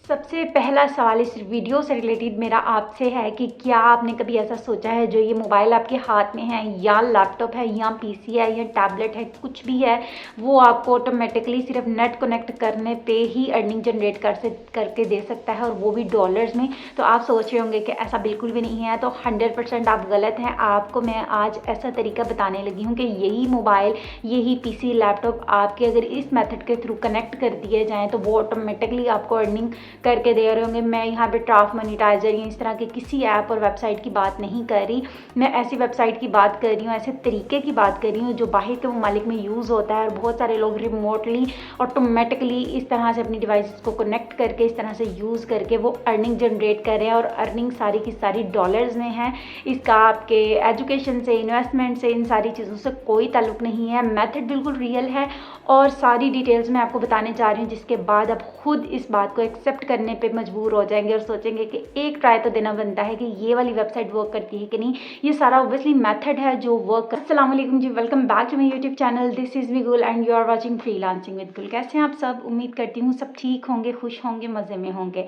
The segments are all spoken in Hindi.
सबसे पहला सवाल इस वीडियो से रिलेटेड मेरा आपसे है कि क्या आपने कभी ऐसा सोचा है जो ये मोबाइल आपके हाथ में है या लैपटॉप है या पीसी है या टैबलेट है, कुछ भी है, वो आपको ऑटोमेटिकली सिर्फ नेट कनेक्ट करने पे ही अर्निंग जनरेट करके दे सकता है, और वो भी डॉलर्स में। तो आप सोच रहे होंगे कि ऐसा बिल्कुल भी नहीं है, तो 100% आप गलत हैं। आपको मैं आज ऐसा तरीका बताने लगी हूँ कि यही मोबाइल, यही पीसी, लैपटॉप आपके अगर इस मेथड के थ्रू कनेक्ट कर दिए जाएँ तो वो ऑटोमेटिकली आपको अर्निंग करके दे रहे होंगे। मैं यहाँ पे ट्राफ मोनेटाइजर या इस तरह के किसी ऐप और वेबसाइट की बात नहीं कर रही, मैं ऐसी वेबसाइट की बात कर रही हूँ, ऐसे तरीके की बात कर रही हूँ जो बाहर के ममालिक में यूज़ होता है, और बहुत सारे लोग रिमोटली ऑटोमेटिकली इस तरह से अपनी डिवाइस को कनेक्ट करके इस तरह से यूज़ करके वो अर्निंग जनरेट कर रहे हैं, और अर्निंग सारी की सारी डॉलर्स में है। इसका आपके एजुकेशन से, इन्वेस्टमेंट से, इन सारी चीज़ों से कोई ताल्लुक नहीं है। मेथड बिल्कुल रियल है और सारी डिटेल्स मैं आपको बताने जा रही हूँ, जिसके बाद आप खुद इस बात को एक्सेप्ट करने पे मजबूर हो जाएंगे और सोचेंगे कि एक ट्राई तो देना बनता है कि ये वाली वेबसाइट वर्क करती है कि नहीं। ये सारा ऑब्वियसली मेथड है जो वर्क कर। अस्सलाम वालेकुम जी, welcome back to my YouTube channel. This is विगुल and you are watching freelancing with Gul. कैसे हैं आप सब? उम्मीद करती हूँ सब ठीक होंगे, खुश होंगे, मज़े में होंगे।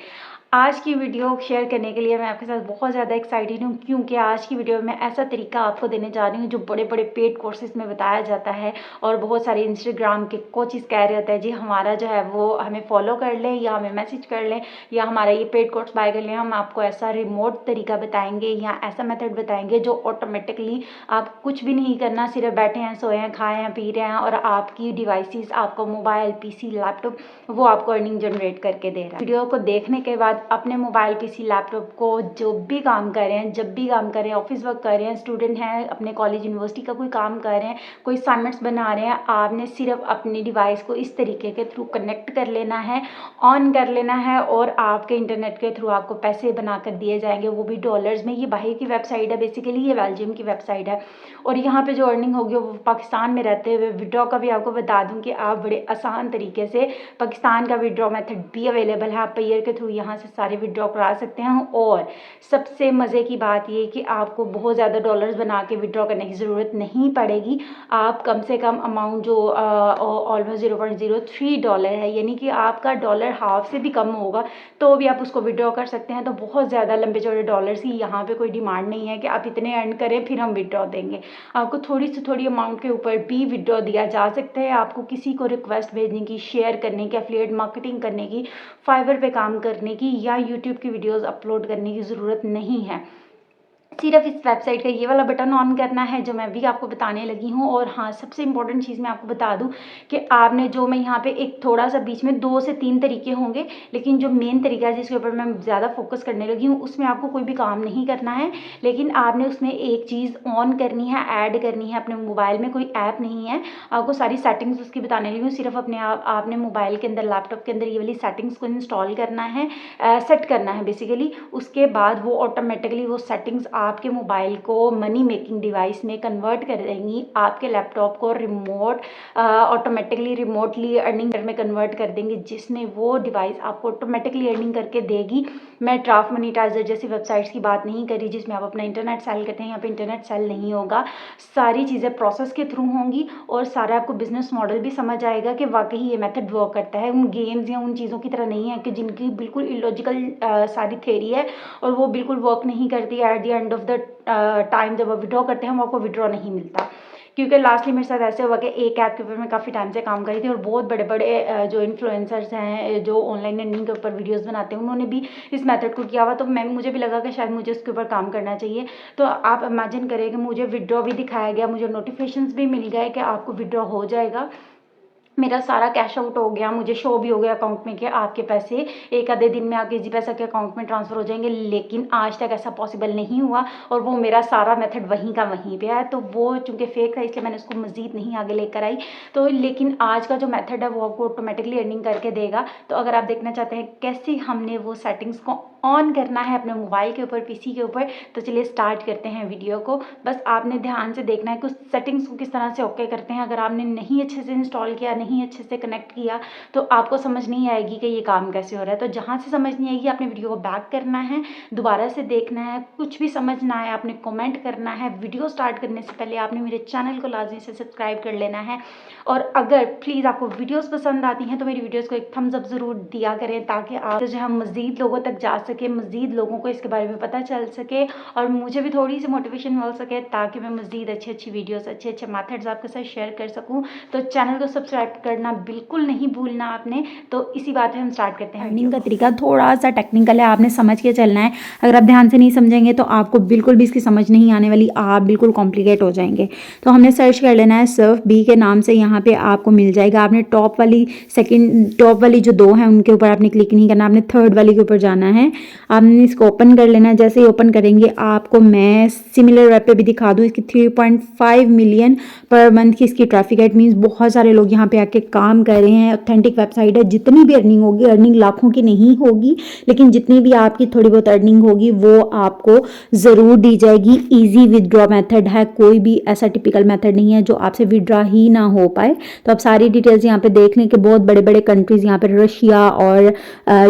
आज की वीडियो शेयर करने के लिए मैं आपके साथ बहुत ज़्यादा एक्साइटेड हूँ, क्योंकि आज की वीडियो में ऐसा तरीका आपको देने जा रही हूँ जो बड़े बड़े पेड कोर्सेज में बताया जाता है, और बहुत सारे इंस्टाग्राम के कोचेस कह रहे होते हैं जी हमारा जो है वो हमें फॉलो कर लें या हमें मैसेज कर लें या हमारा ये पेड कोर्स बाय कर लें। हम आपको ऐसा रिमोट तरीका बताएंगे या ऐसा मेथड बताएंगे जो ऑटोमेटिकली आप कुछ भी नहीं करना, सिर्फ बैठे हैं, सोए हैं, खाए हैं, पी रहे हैं, और आपकी डिवाइसेस, आपका मोबाइल, पीसी, लैपटॉप, वो आपको अर्निंग जनरेट करके दे रहा है। वीडियो को देखने के बाद अपने मोबाइल, पीसी, लैपटॉप को जो भी काम कर रहे हैं, जब भी काम कर रहे हैं, ऑफिस वर्क कर रहे हैं, स्टूडेंट हैं, अपने कॉलेज यूनिवर्सिटी का कोई काम कर रहे हैं, कोई असाइनमेंट्स बना रहे हैं, आपने सिर्फ अपनी डिवाइस को इस तरीके के थ्रू कनेक्ट कर लेना है, ऑन कर लेना है, और आपके इंटरनेट के थ्रू आपको पैसे बना कर दिए जाएंगे, वो भी डॉलर्स में। ये बाहर की वेबसाइट है, बेसिकली ये बेल्जियम की वेबसाइट है, और यहाँ पे जो अर्निंग होगी वो पाकिस्तान में रहते हुए। विड्रॉ का भी आपको बता दूं कि आप बड़े आसान तरीके से पाकिस्तान का विड्रॉ मेथड भी अवेलेबल है, आप पेयर के थ्रू यहाँ से सारे विड्रॉ करा सकते हैं। और सबसे मज़े की बात ये कि आपको बहुत ज़्यादा डॉलर्स बना के विड्रॉ करने की ज़रूरत नहीं पड़ेगी। आप कम से कम अमाउंट जो ऑलमोस्ट $0.03 है, यानी कि आपका डॉलर हाफ से भी कम होगा तो भी आप उसको विड्रॉ कर सकते हैं। तो बहुत ज़्यादा लंबे चौड़े डॉलर्स की यहाँ पे कोई डिमांड नहीं है कि आप इतने अर्न करें फिर हम विड्रॉ देंगे। आपको थोड़ी से थोड़ी अमाउंट के ऊपर भी विड्रॉ दिया जा सकता है। आपको किसी को रिक्वेस्ट भेजने की, शेयर करने की, एफिलिएट मार्केटिंग करने की, फाइवर पे काम करने की या यूट्यूब की वीडियोस अपलोड करने की ज़रूरत नहीं है। सिर्फ इस वेबसाइट का ये वाला बटन ऑन करना है जो मैं भी आपको बताने लगी हूँ। और हाँ, सबसे इम्पोर्टेंट चीज़ मैं आपको बता दूँ कि आपने जो, मैं यहाँ पे एक थोड़ा सा बीच में 2 से 3 तरीके होंगे, लेकिन जो मेन तरीका है जिसके ऊपर मैं ज़्यादा फोकस करने लगी हूँ उसमें आपको कोई भी काम नहीं करना है, लेकिन आपने उसमें एक चीज़ ऑन करनी है, ऐड करनी है। अपने मोबाइल में कोई ऐप नहीं है, आपको सारी सेटिंग्स उसकी बताने लगी हूँ। सिर्फ अपने आपने मोबाइल के अंदर, लैपटॉप के अंदर ये वाली सेटिंग्स को इंस्टॉल करना है, सेट करना है बेसिकली। उसके बाद वो ऑटोमेटिकली वो सेटिंग्स आपके मोबाइल को मनी मेकिंग डिवाइस में कन्वर्ट कर देंगी, आपके लैपटॉप को रिमोटली अर्निंग में कन्वर्ट कर देंगे, जिसमें वो डिवाइस आपको ऑटोमेटिकली अर्निंग करके देगी। मैं ट्राफ मोनेटाइजर जैसी वेबसाइट्स की बात नहीं करी जिसमें आप अपना इंटरनेट सेल करते हैं, यहाँ पे इंटरनेट सेल नहीं होगा, सारी चीज़ें प्रोसेस के थ्रू होंगी, और सारा आपको बिजनेस मॉडल भी समझ आएगा कि वाकई ये मेथड वर्क करता है। उन गेम्स या उन चीज़ों की तरह नहीं है कि जिनकी बिल्कुल इलॉजिकल सारी थ्योरी है और वो बिल्कुल वर्क नहीं करती। At the end of the time जब आप विड्रॉ करते हैं वो आपको विड्रॉ नहीं मिलता। क्योंकि लास्टली मेरे साथ ऐसे हुआ कि एक ऐप के ऊपर मैं काफ़ी टाइम से काम कर रही थी, और बहुत बड़े बड़े जो इन्फ्लुएंसर्स हैं जो ऑनलाइन अर्निंग के ऊपर वीडियोस बनाते हैं, उन्होंने भी इस मेथड को किया हुआ। तो मुझे भी लगा कि शायद मुझे उसके ऊपर काम करना चाहिए। तो आप इमेजिन करें कि मुझे विड्रॉ भी दिखाया गया, मुझे नोटिफिकेशंस भी मिल गए कि आपको विड्रॉ हो जाएगा। मेरा सारा कैश आउट हो गया, मुझे शो भी हो गया अकाउंट में कि आपके पैसे एक आधे दिन में आपके इजी पैसा के अकाउंट में ट्रांसफ़र हो जाएंगे, लेकिन आज तक ऐसा पॉसिबल नहीं हुआ, और वो मेरा सारा मेथड वहीं का वहीं पे है। तो वो चूँकि फेक था इसलिए मैंने उसको मज़ीद नहीं आगे लेकर आई। तो लेकिन आज का जो मेथड है वो आपको ऑटोमेटिकली अर्निंग करके देगा। तो अगर आप देखना चाहते हैं कैसे हमने वो सेटिंग्स को ऑन करना है अपने मोबाइल के ऊपर, पीसी के ऊपर, तो चलिए स्टार्ट करते हैं वीडियो को। बस आपने ध्यान से देखना है कि उस सेटिंग्स को किस तरह से ओके करते हैं। अगर आपने नहीं अच्छे से इंस्टॉल किया, नहीं नहीं अच्छे से कनेक्ट किया तो आपको समझ नहीं आएगी कि ये काम कैसे हो रहा है। तो जहाँ से समझ नहीं आएगी आपने वीडियो को बैक करना है, दोबारा से देखना है, कुछ भी समझ ना आए आपने कमेंट करना है। वीडियो स्टार्ट करने से पहले आपने मेरे चैनल को लाजमी से सब्सक्राइब कर लेना है। और अगर प्लीज़ आपको वीडियोस पसंद आती हैं तो मेरी वीडियोस को एक थम्स अप ज़रूर दिया करें, ताकि आप जो है मज़ीद लोगों तक जा सके, मज़ीद लोगों को इसके बारे में पता चल सके और मुझे भी थोड़ी सी मोटिवेशन मिल सके, ताकि मैं मज़ीद अच्छी अच्छी वीडियोस, अच्छे अच्छे मेथड्स आपके साथ शेयर कर सकूँ। तो चैनल को सब्सक्राइब करना बिल्कुल नहीं भूलना आपने। तो इसी बात पे हम स्टार्ट करते हैं। अर्निंग का तरीका थोड़ा सा टेक्निकल है, आपने समझ के चलना है। अगर आप ध्यान से नहीं समझेंगे तो आपको बिल्कुल भी इसकी समझ नहीं आने वाली, आप बिल्कुल कॉम्प्लिकेट हो जाएंगे। तो हमने सर्च कर लेना है सर्फ बी के नाम से, यहाँ पे आपको मिल जाएगा। आपने टॉप वाली जो दो हैं उनके ऊपर आपने क्लिक नहीं करना, आपने थर्ड वाली के ऊपर जाना है। आपने इसको ओपन कर लेना है। जैसे ही ओपन करेंगे आपको मैं सिमिलर वेब पे भी दिखा दूँ। इसकी 3.5 मिलियन पर मंथ की इसकी ट्रैफिक है। इट मीन्स बहुत सारे लोग यहाँ पे आके काम कर रहे हैं। ऑथेंटिक वेबसाइट है। जितनी भी अर्निंग होगी, अर्निंग लाखों की नहीं होगी, लेकिन जितनी भी आपकी थोड़ी बहुत अर्निंग होगी वो आपको ज़रूर दी जाएगी। ईजी विदड्रॉ मेथड है, कोई भी ऐसा टिपिकल मेथड नहीं है जो आपसे विदड्रॉ ही ना हो पाए। तो आप सारी डिटेल्स यहाँ पे देख लें कि बहुत बड़े बड़े कंट्रीज़ यहाँ पे रशिया और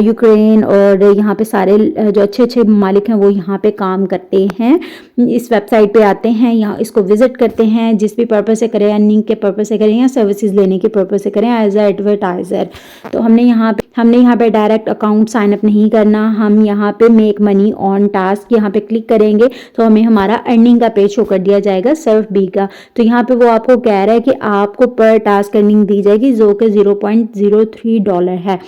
यूक्रेन और यहाँ पे सारे जो अच्छे अच्छे मालिक हैं वो यहाँ पे काम करते हैं। इस वेबसाइट पे आते हैं, यहाँ इसको विजिट करते हैं, जिस भी पर्पज़ से करें, अर्निंग के पर्पज़ से करें या सर्विसेज लेने के पर्पज़ से करें एज ए एडवर्टाइज़र। तो हमने यहाँ पे डायरेक्ट अकाउंट साइन अप नहीं करना। हम यहाँ पे मेक मनी ऑन टास्क यहाँ पे क्लिक करेंगे तो हमें हमारा अर्निंग का पेज शो कर दिया जाएगा सर्फ बी का। तो यहाँ पे वो आपको कह रहा है कि आपको पर टास्क अर्निंग दी जाएगी जो कि $0.03 है।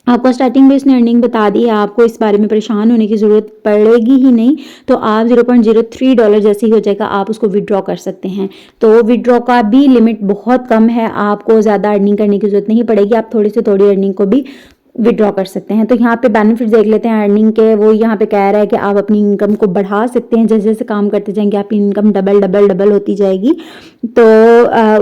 आपको स्टार्टिंग में इसने अर्निंग बता दी है, आपको इस बारे में परेशान होने की ज़रूरत पड़ेगी ही नहीं। तो आप $0.03 जैसे ही हो जाएगा आप उसको विड्रॉ कर सकते हैं। तो विड्रॉ का भी लिमिट बहुत कम है, आपको ज़्यादा अर्निंग करने की ज़रूरत नहीं पड़ेगी। आप थोड़ी से थोड़ी अर्निंग को भी विड्रॉ कर सकते हैं। तो यहाँ पे बेनिफिट देख लेते हैं अर्निंग के। वो यहाँ पे कह रहा है कि आप अपनी इनकम को बढ़ा सकते हैं, जैसे जैसे काम करते जाएंगे आपकी इनकम डबल होती जाएगी। तो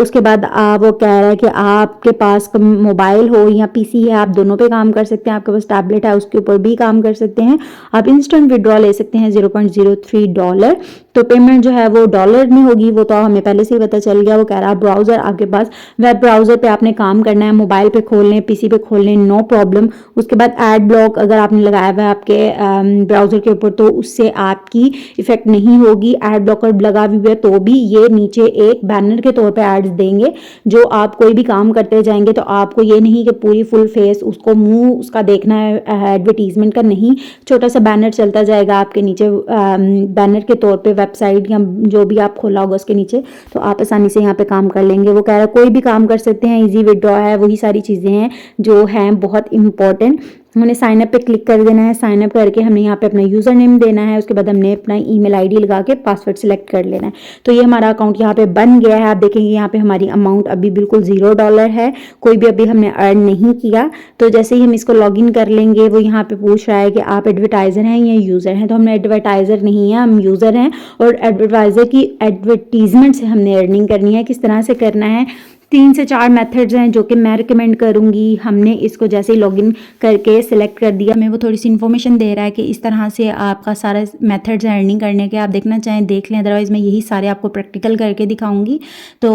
उसके बाद वो कह रहा है कि आपके पास मोबाइल हो या पीसी है, आप दोनों पे काम कर सकते हैं। आपके पास टैबलेट है उसके ऊपर भी काम कर सकते हैं। आप इंस्टेंट विड्रॉ ले सकते हैं $0.03। तो पेमेंट जो है वो डॉलर में होगी, वो तो हमें पहले से ही पता चल गया। वो कह रहा है ब्राउज़र आपके पास, वेब ब्राउज़र पे आपने काम करना है, मोबाइल पे खोल लें, पीसी पे खोल लें, नो प्रॉब्लम। उसके बाद एड ब्लॉक अगर आपने लगाया हुआ है आपके ब्राउज़र के ऊपर तो उससे आपकी इफेक्ट नहीं होगी। एड ब्लॉकर लगा हुआ है तो भी ये नीचे एक बैनर के तौर पे एड्स देंगे। जो आप कोई भी काम करते जाएंगे तो आपको ये नहीं कि पूरी फुल फेस उसको मुंह उसका देखना है एडवर्टीजमेंट का, नहीं, छोटा सा बैनर चलता जाएगा आपके नीचे बैनर के तौर पे वेबसाइट या जो भी आप खोला होगा उसके नीचे। तो आप आसानी से यहाँ पे काम कर लेंगे। वो कह रहा है कोई भी काम कर सकते हैं, इजी विड्रॉ है, वही सारी चीज़ें हैं जो हैं बहुत इंपॉर्टेंट। हमने साइन अप पे क्लिक कर देना है। साइन अप करके हमने यहाँ पे अपना यूज़र नेम देना है। उसके बाद हमने अपना ईमेल आईडी लगा के पासवर्ड सेलेक्ट कर लेना है। तो ये हमारा अकाउंट यहाँ पे बन गया है। आप देखेंगे यहाँ पे हमारी अमाउंट अभी बिल्कुल $0 है, कोई भी अभी हमने अर्न नहीं किया। तो जैसे ही हम इसको लॉगिन कर लेंगे वो यहाँ पे पूछ रहा है कि आप एडवर्टाइज़र हैं या यूज़र हैं। तो हमने एडवर्टाइज़र नहीं है, हम यूज़र हैं। और एडवर्टाइज़र की एडवर्टीजमेंट से हमने अर्निंग करनी है। किस तरह से करना है, 3 से 4 मेथड्स हैं जो कि मैं रिकमेंड करूंगी। हमने इसको जैसे ही लॉगिन करके सिलेक्ट कर दिया, हमें वो थोड़ी सी इन्फॉर्मेशन दे रहा है कि इस तरह से आपका सारा मेथड्स हैं अर्निंग करने के। आप देखना चाहें देख लें, अदरवाइज़ मैं यही सारे आपको प्रैक्टिकल करके दिखाऊंगी। तो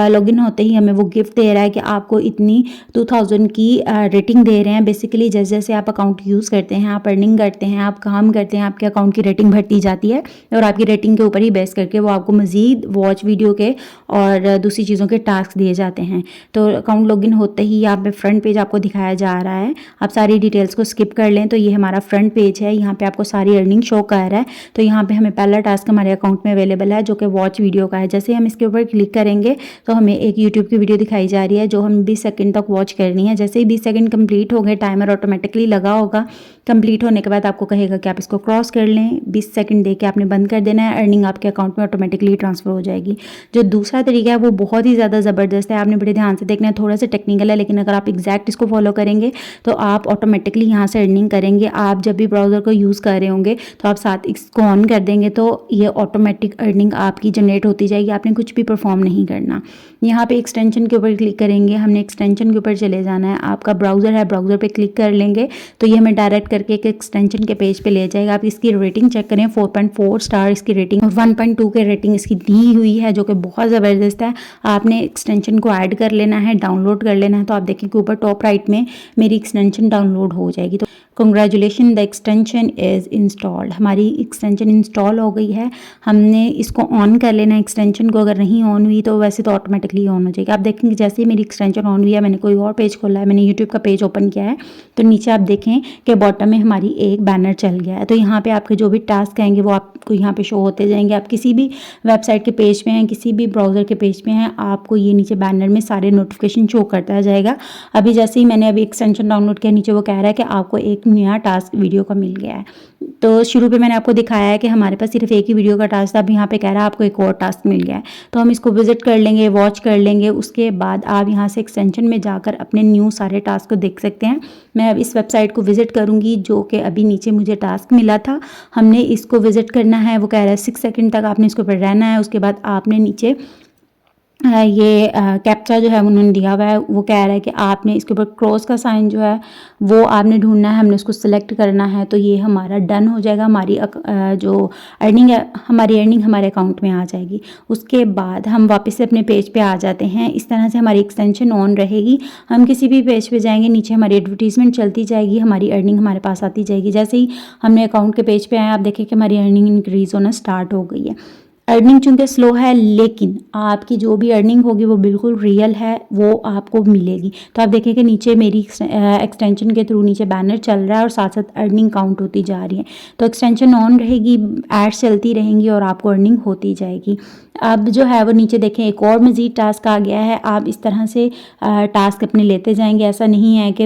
लॉगिन होते ही हमें वो गिफ्ट दे रहा है कि आपको इतनी 2000 की रेटिंग दे रहे हैं। बेसिकली जैसे जैसे आप अकाउंट यूज़ करते हैं, आप अर्निंग करते हैं, आप काम करते हैं, आपके अकाउंट की रेटिंग बढ़ती जाती है और आपकी रेटिंग के ऊपर ही बेस करके वो आपको मज़ीद वॉच वीडियो के और दूसरी चीज़ों के टास्क दिए जाते हैं। तो अकाउंट लॉगिन होते ही यहाँ पे फ्रंट पेज आपको दिखाया जा रहा है। आप सारी डिटेल्स को स्किप कर लें तो ये हमारा फ्रंट पेज है। यहाँ पे आपको सारी अर्निंग शो कर रहा है। तो यहाँ पे हमें पहला टास्क हमारे अकाउंट में अवेलेबल है जो कि वॉच वीडियो का है। जैसे हम इसके ऊपर क्लिक करेंगे तो हमें एक यूट्यूब की वीडियो दिखाई जा रही है जो हम 20 सेकंड तक वॉच करनी है। जैसे ही 20 सेकंड कंप्लीट हो गए, टाइमर ऑटोमेटिकली लगा होगा। कंप्लीट होने के बाद आपको कहेगा कि आप इसको क्रॉस कर लें। 20 सेकंड दे के आपने बंद कर देना है। अर्निंग आपके अकाउंट में ऑटोमेटिकली ट्रांसफर हो जाएगी। जो दूसरा तरीका है वो बहुत ही ज़्यादा ज़बरदस्त है, आपने बड़े ध्यान से देखना है। थोड़ा सा टेक्निकल है लेकिन अगर आप एग्जैक्ट इसको फॉलो करेंगे तो आप ऑटोमेटिकली यहाँ से अर्निंग करेंगे। आप जब भी ब्राउज़र को यूज़ कर रहे होंगे तो आप साथ इसको ऑन कर देंगे तो ये ऑटोमेटिक अर्निंग आपकी जनरेट होती जाएगी। आपने कुछ भी परफॉर्म नहीं करना। यहाँ पे एक्सटेंशन के ऊपर क्लिक करेंगे, हमने एक्सटेंशन के ऊपर चले जाना है। आपका ब्राउज़र है, ब्राउज़र पे क्लिक कर लेंगे तो ये हमें डायरेक्ट करके एक एक्सटेंशन के पेज पे ले जाएगा। आप इसकी रेटिंग चेक करें, 4.4 स्टार इसकी रेटिंग और 1.2 के रेटिंग इसकी दी हुई है जो कि बहुत ज़बरदस्त है। आपने एक्सटेंशन एक्सटेंशन को ऐड कर लेना है, डाउनलोड कर लेना है। तो आप देखें कि ऊपर टॉप राइट में मेरी एक्सटेंशन डाउनलोड हो जाएगी। तो congratulation, the extension is installed. हमारी एक्सटेंशन इंस्टॉल हो गई है। हमने इसको ऑन कर लेना है एक्सटेंशन को। अगर नहीं ऑन हुई तो वैसे तो ऑटोमेटिकली ऑन हो जाएगी। आप देखेंगे जैसे ही मेरी एक्सटेंशन ऑन हुई है, मैंने कोई और पेज खोला है, मैंने यूट्यूब का पेज ओपन किया है, तो नीचे आप देखें कि बॉटम में हमारी एक बैनर चल गया है। तो यहाँ पे आपके जो भी टास्क आएंगे वो आपको यहाँ पे शो होते जाएंगे। आप किसी भी वेबसाइट के पेज पे हैं, किसी भी ब्राउज़र के पेज पे हैं, आपको ये नीचे बैनर में सारे नोटिफिकेशन शो करता जाएगा। अभी जैसे ही मैंने अभी एक्सटेंशन डाउनलोड किया, नीचे वो कह रहा है कि आपको एक नया टास्क वीडियो का मिल गया है। तो शुरू पे मैंने आपको दिखाया है कि हमारे पास सिर्फ एक ही वीडियो का टास्क था। अब यहाँ पे कह रहा है आपको एक और टास्क मिल गया है। तो हम इसको विजिट कर लेंगे, वॉच कर लेंगे। उसके बाद आप यहाँ से एक्सटेंशन में जाकर अपने न्यू सारे टास्क को देख सकते हैं। मैं अब इस वेबसाइट को विजिट करूँगी जो कि अभी नीचे मुझे टास्क मिला था। हमने इसको विजिट करना है। वो कह रहा है 6 सेकंड तक आपने इसके ऊपर रहना है। उसके बाद आपने नीचे ये कैप्चा जो है उन्होंने दिया हुआ है, वो कह रहा है कि आपने इसके ऊपर क्रॉस का साइन जो है वो आपने ढूंढना है, हमने उसको सिलेक्ट करना है। तो ये हमारा डन हो जाएगा। हमारी जो अर्निंग है, हमारी अर्निंग हमारे अकाउंट में आ जाएगी। उसके बाद हम वापस से अपने पेज पे आ जाते हैं। इस तरह से हमारी एक्सटेंशन ऑन रहेगी। हम किसी भी पेज पे जाएंगे, नीचे हमारी एडवर्टीजमेंट चलती जाएगी, हमारी अर्निंग हमारे पास आती जाएगी। जैसे ही हमने अकाउंट के पेज पे आए, आप देखें कि हमारी अर्निंग इंक्रीज़ होना स्टार्ट हो गई है। अर्निंग चूँकि स्लो है, लेकिन आपकी जो भी अर्निंग होगी वो बिल्कुल रियल है, वो आपको मिलेगी। तो आप देखें कि नीचे मेरी एक्सटेंशन के थ्रू नीचे बैनर चल रहा है और साथ साथ अर्निंग काउंट होती जा रही है। तो एक्सटेंशन ऑन रहेगी, एड्स चलती रहेंगी और आपको अर्निंग होती जाएगी। अब जो है वो नीचे देखें एक और मज़ीद टास्क आ गया है। आप इस तरह से टास्क अपने लेते जाएंगे। ऐसा नहीं है कि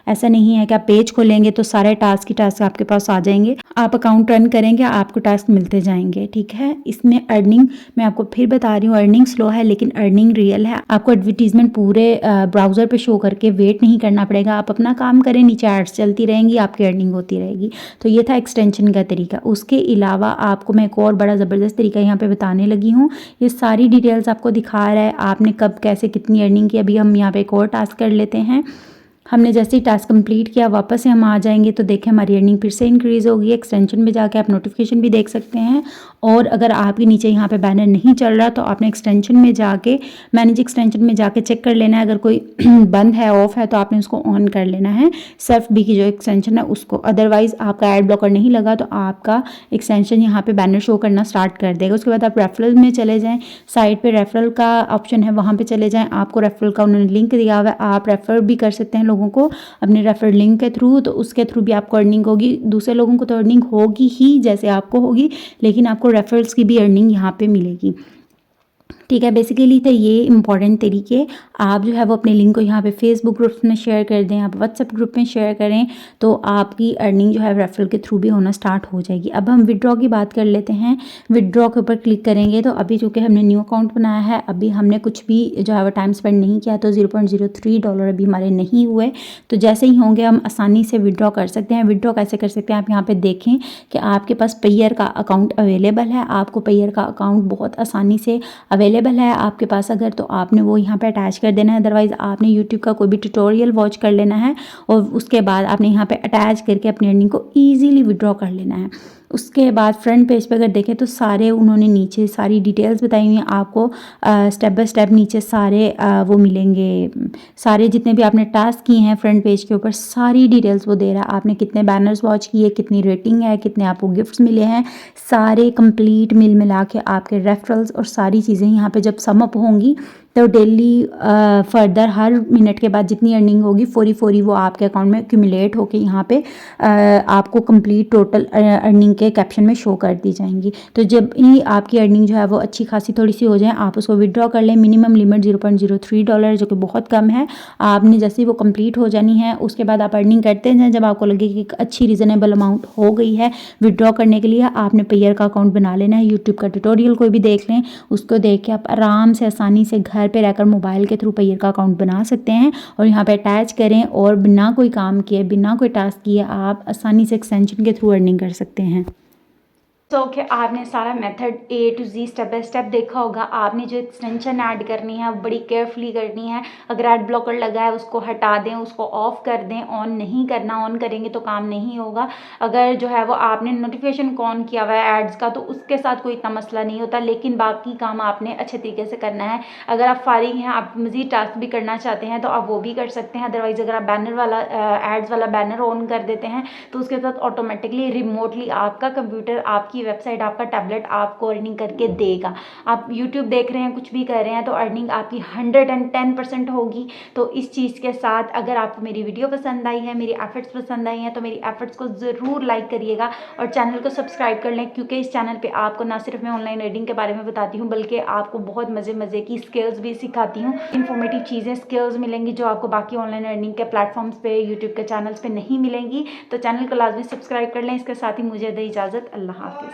ऐसा नहीं है कि आप पेज खोलेंगे तो सारे टास्क ही टास्क आपके पास आ जाएंगे। आप अकाउंट रन करेंगे, आपको टास्क मिलते जाएंगे। ठीक है, इसमें अर्निंग मैं आपको फिर बता रही हूँ, अर्निंग स्लो है लेकिन अर्निंग रियल है। आपको एडवर्टीजमेंट पूरे ब्राउज़र पे शो करके वेट नहीं करना पड़ेगा। आप अपना काम करें, नीचे एड्स चलती रहेंगी, आपकी अर्निंग होती रहेगी। तो ये था एक्सटेंशन का तरीका। उसके अलावा आपको मैं एक और बड़ा ज़बरदस्त तरीका यहाँ पे बताने लगी हूँ। ये सारी डिटेल्स आपको दिखा रहा है आपने कब कैसे कितनी अर्निंग की। अभी हम यहाँ पे एक और टास्क कर लेते हैं। हमने जैसे ही टास्क कंप्लीट किया, वापस से हम आ जाएंगे तो देखें हमारी अर्निंग फिर से इंक्रीज़ होगी। एक्सटेंशन में जाके आप नोटिफिकेशन भी देख सकते हैं। और अगर आपके नीचे यहाँ पे बैनर नहीं चल रहा तो आपने एक्सटेंशन में जाके मैनेज एक्सटेंशन में जाके चेक कर लेना है। अगर कोई बंद है, ऑफ है, तो आपने उसको ऑन कर लेना है, सर्फ बी की जो एक्सटेंशन है उसको। अदरवाइज़ आपका एड ब्लॉकर नहीं लगा तो आपका एक्सटेंशन यहाँ पे बैनर शो करना स्टार्ट कर देगा। उसके बाद आप रेफरल में चले जाएँ, साइड पर रेफरल का ऑप्शन है, वहाँ पर चले जाएँ। आपको रेफरल का उन्होंने लिंक दिया हुआ है, आप रेफर भी कर सकते हैं लोगों को अपने रेफर लिंक के थ्रू। तो उसके थ्रू भी आपको अर्निंग होगी। दूसरे लोगों को तो अर्निंग होगी ही जैसे आपको होगी, लेकिन आपको रेफरल्स की भी अर्निंग यहाँ पे मिलेगी। ठीक है, बेसिकली तो ये इंपॉर्टेंट तरीके आप जो है वो अपने लिंक को यहाँ पे फेसबुक ग्रुप्स में शेयर कर दें, आप व्हाट्सएप ग्रुप में शेयर करें, तो आपकी अर्निंग जो है रेफरल के थ्रू भी होना स्टार्ट हो जाएगी। अब हम विड्रॉ की बात कर लेते हैं। विड्रॉ के ऊपर क्लिक करेंगे तो अभी चूँकि हमने न्यू अकाउंट बनाया है, अभी हमने कुछ भी जो है वो टाइम स्पेंड नहीं किया, तो $0.03 अभी हमारे नहीं हुए। तो जैसे ही होंगे हम आसानी से विड्रॉ कर सकते हैं। विड्रॉ कैसे कर सकते हैं, आप यहाँ पर देखें कि आपके पास पेयर का अकाउंट अवेलेबल है। आपको पेयर का अकाउंट बहुत आसानी से अवेलेबल है आपके पास अगर, तो आपने वो यहाँ पे अटैच कर देना है। अदरवाइज़ आपने यूट्यूब का कोई भी ट्यूटोरियल वॉच कर लेना है और उसके बाद आपने यहाँ पे अटैच करके अपनी अर्निंग को ईजीली विड्रॉ कर लेना है। उसके बाद फ्रंट पेज पे अगर देखें तो सारे उन्होंने नीचे सारी डिटेल्स बताई हुई हैं आपको। स्टेप बाय स्टेप नीचे सारे वो मिलेंगे, सारे जितने भी आपने टास्क किए हैं फ्रंट पेज के ऊपर सारी डिटेल्स वो दे रहा है। आपने कितने बैनर्स वॉच किए, कितनी रेटिंग है, कितने आपको गिफ्ट्स मिले हैं, सारे कंप्लीट मिला के आपके रेफरल्स और सारी चीज़ें यहाँ पे जब सम अप होंगी तो डेली फर्दर हर मिनट के बाद जितनी अर्निंग होगी फोरी वो आपके अकाउंट में एक्यूमुलेट होके यहाँ पे आपको कंप्लीट टोटल अर्निंग के कैप्शन में शो कर दी जाएंगी। तो जब ही आपकी अर्निंग जो है वो अच्छी खासी थोड़ी सी हो जाए, आप उसको विड्रॉ कर लें। मिनिमम लिमिट $0.03 जो कि बहुत कम है। आपने जैसे ही वो कंप्लीट हो जानी है उसके बाद आप अर्निंग करते जाएँ। जब आपको लगे कि एक अच्छी रीज़नेबल अमाउंट हो गई है विड्रॉ करने के लिए, आपने पेयर का अकाउंट बना लेना है। यूट्यूब का ट्यूटोरियल कोई भी देख लें, उसको देख के आप आराम से आसानी से घर पे रहकर मोबाइल के थ्रू पेयर का अकाउंट बना सकते हैं और यहाँ पे अटैच करें और बिना कोई काम किए, बिना कोई टास्क किए आप आसानी से एक्सटेंशन के थ्रू अर्निंग कर सकते हैं। सो कि आपने सारा method A to Z step by step देखा होगा। आपने जो एक्सटेंशन ऐड करनी है वो बड़ी केयरफुली करनी है। अगर एड ब्लॉकर लगा है उसको हटा दें, उसको ऑफ कर दें, ऑन नहीं करना। ऑन करेंगे तो काम नहीं होगा। अगर जो है वो आपने नोटिफिकेशन को ऑन किया हुआ है एड्स का, तो उसके साथ कोई इतना मसला नहीं होता, लेकिन बाकी काम आपने अच्छे तरीके से करना है। अगर आप फारिग हैं, आप मज़ीद टास्क भी करना चाहते हैं तो आप वो भी कर सकते हैं। अदरवाइज़ अगर आप बैनर वाला एड्स वाला बैनर ऑन कर देते हैं तो उसके साथ ऑटोमेटिकली रिमोटली आपका कंप्यूटर, आपकी वेबसाइट, आपका टैबलेट आपको अर्निंग करके देगा। आप यूट्यूब देख रहे हैं, कुछ भी कर रहे हैं, तो अर्निंग आपकी 110% होगी। तो इस चीज़ के साथ अगर आपको मेरी वीडियो पसंद आई है, मेरी एफर्ट्स पसंद आई हैं, तो मेरी एफर्ट्स को ज़रूर लाइक करिएगा और चैनल को सब्सक्राइब कर लें, क्योंकि इस चैनल पे आपको ना सिर्फ मैं ऑनलाइन अर्निंग के बारे में बताती हूँ, बल्कि आपको बहुत मज़े मज़े की स्किल्स भी सिखाती हूँ। इन्फॉर्मेटिव चीज़ें, स्किल्स मिलेंगी जो आपको बाकी ऑनलाइन अर्निंग के प्लेटफॉर्म्स पे, यूट्यूब के चैनल्स पे नहीं मिलेंगी। तो चैनल को लाजमी सब्सक्राइब कर लें। इसके साथ ही मुझे दे इजाज़त। अल्लाह हाफ़िज़।